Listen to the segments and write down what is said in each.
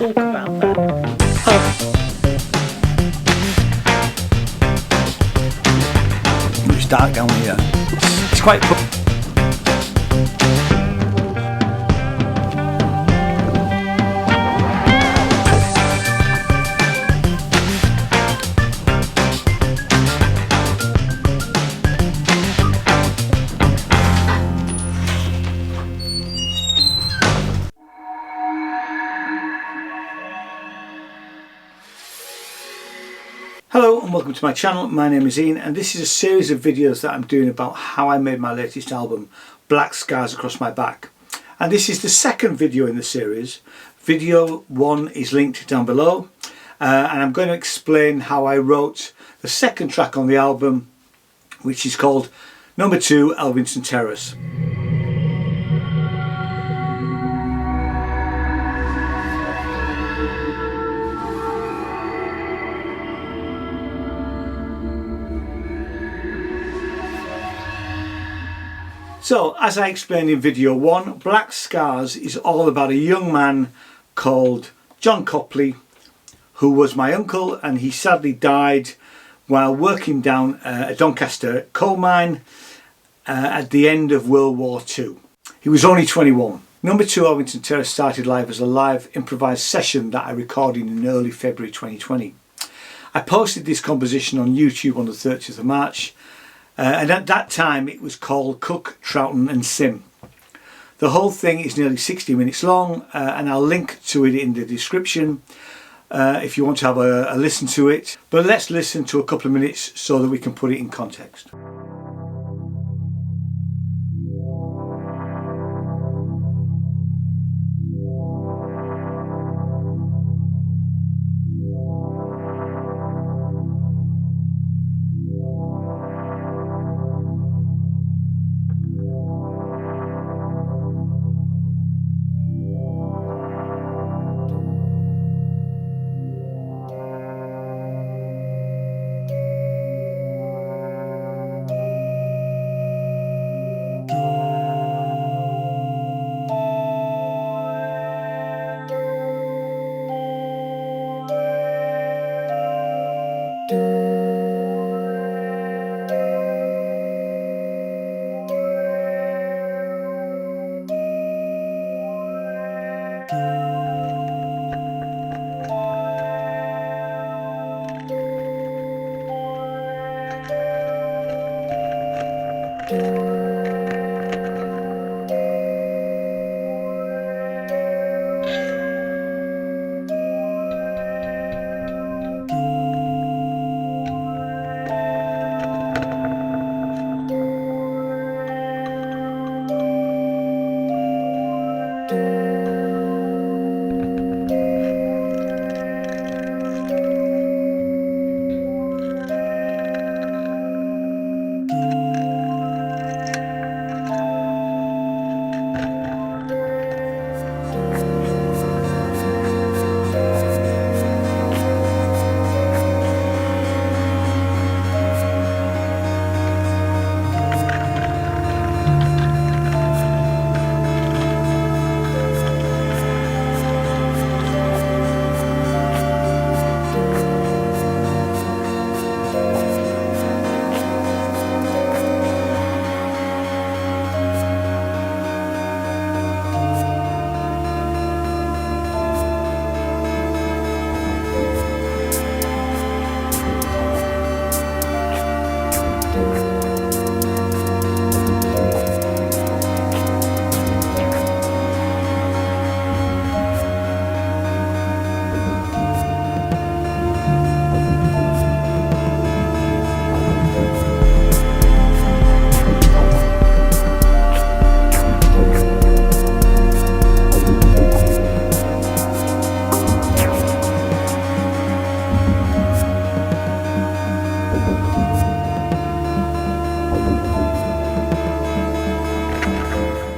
talk about that. It's dark down here. It's quite Hello and welcome to my channel. My name is Ian and this is a series of videos that I'm doing about how I made my latest album, Black Scars Across My Back. And this is the second video in the series. Video 1 is linked down below and I'm going to explain how I wrote the second track on the album, which is called Number 2, Elvington Terrace. So, as I explained in video 1, Black Scars is all about a young man called John Copley, who was my uncle, and he sadly died while working down a Doncaster coal mine at the end of World War II. He was only 21. Number 2 Elvington Terrace started live as a live improvised session that I recorded in early February 2020. I posted this composition on YouTube on the 30th of March. And at that time it was called Cook, Troughton and Sim. The whole thing is nearly 60 minutes long and I'll link to it in the description if you want to have a listen to it. But let's listen to a couple of minutes so that we can put it in context.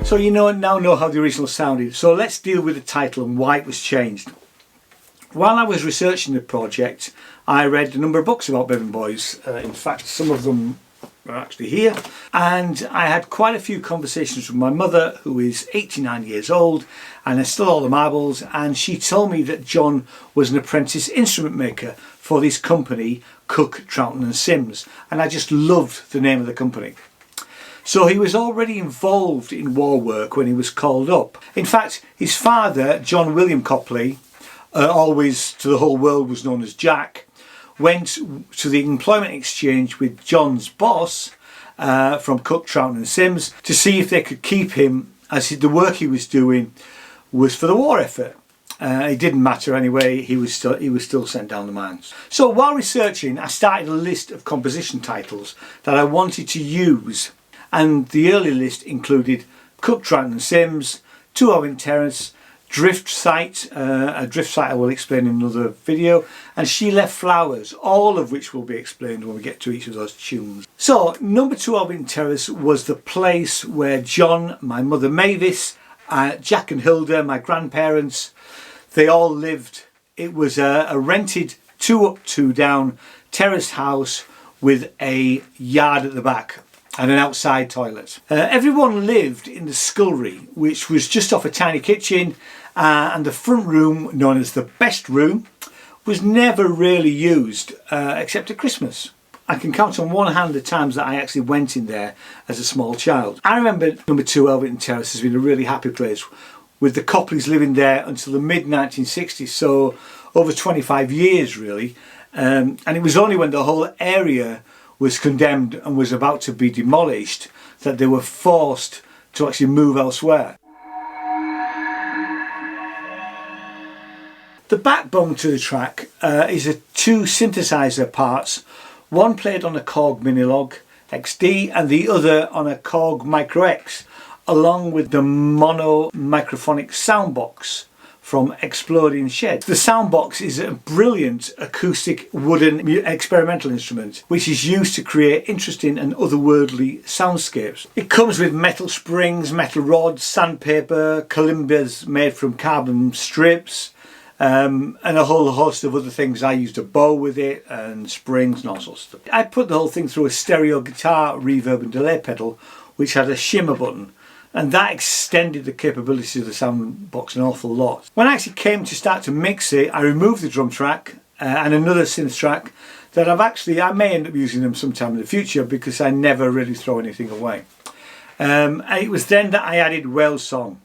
So you now know how the original sounded, so let's deal with the title and why it was changed. While I was researching the project, I read a number of books about Bevan Boys. In fact, some of them are actually here. And I had quite a few conversations with my mother, who is 89 years old and has still all the marbles, and she told me that John was an apprentice instrument maker for this company, Cook, Troughton and Sims, and I just loved the name of the company. So he was already involved in war work when he was called up. In fact, his father, John William Copley, always to the whole world was known as Jack, went to the employment exchange with John's boss from Cook, Troughton and Sims to see if they could keep him, as the work he was doing was for the war effort. It didn't matter anyway, he was still sent down the mines. So while researching, I started a list of composition titles that I wanted to use, and the early list included Cook, Troughton and Sims, Elvington Terrace, Drift Site, a drift site I will explain in another video, and She Left Flowers, all of which will be explained when we get to each of those tunes. So number 2 Elvington Terrace was the place where John, my mother Mavis, Jack and Hilda, my grandparents, they all lived. It was a rented 2 up 2 down terrace house with a yard at the back and an outside toilet. Everyone lived in the scullery, which was just off a tiny kitchen, and the front room, known as the best room, was never really used except at Christmas. I can count on one hand the times that I actually went in there as a small child. I remember number 2 Elvington Terrace has been a really happy place, with the Copleys living there until the mid-1960s, so over 25 years really, and it was only when the whole area was condemned and was about to be demolished that they were forced to actually move elsewhere. The backbone to the track is 2 synthesizer parts, one played on a Korg Minilog XD and the other on a Korg Micro X, along with the mono microphonic soundbox from Exploding Shed. The soundbox is a brilliant acoustic wooden experimental instrument which is used to create interesting and otherworldly soundscapes. It comes with metal springs, metal rods, sandpaper, calimbas made from carbon strips, and a whole host of other things. I used a bow with it and springs and all sorts of stuff. I put the whole thing through a stereo guitar reverb and delay pedal which had a shimmer button, and that extended the capabilities of the soundbox an awful lot. When I actually came to start to mix it, I removed the drum track and another synth track that I may end up using them sometime in the future because I never really throw anything away. And it was then that I added Whale Song.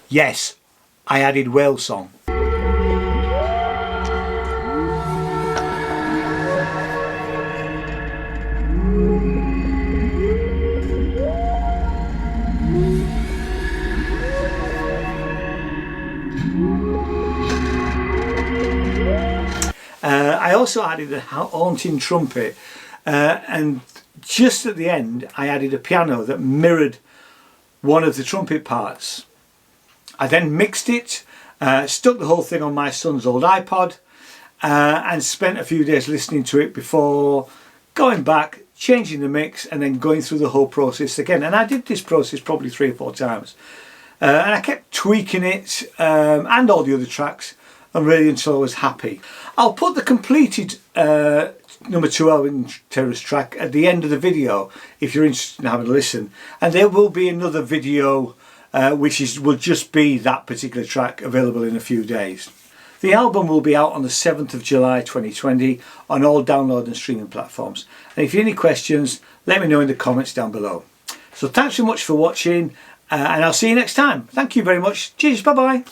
Yes, I added Whale Song. I also added a haunting trumpet, and just at the end I added a piano that mirrored one of the trumpet parts. I then mixed it, stuck the whole thing on my son's old iPod, and spent a few days listening to it before going back, changing the mix, and then going through the whole process again. And I did this process probably 3 or 4 times, and I kept tweaking it and all the other tracks, and really until I was happy. I'll put the completed number 2 Elvington Terrace track at the end of the video if you're interested in having a listen, and there will be another video which will just be that particular track, available in a few days. The album will be out on the 7th of July 2020 on all download and streaming platforms, and if you have any questions, let me know in the comments down below. So thanks so much for watching, and I'll see you next time. Thank you very much. Cheers, bye bye.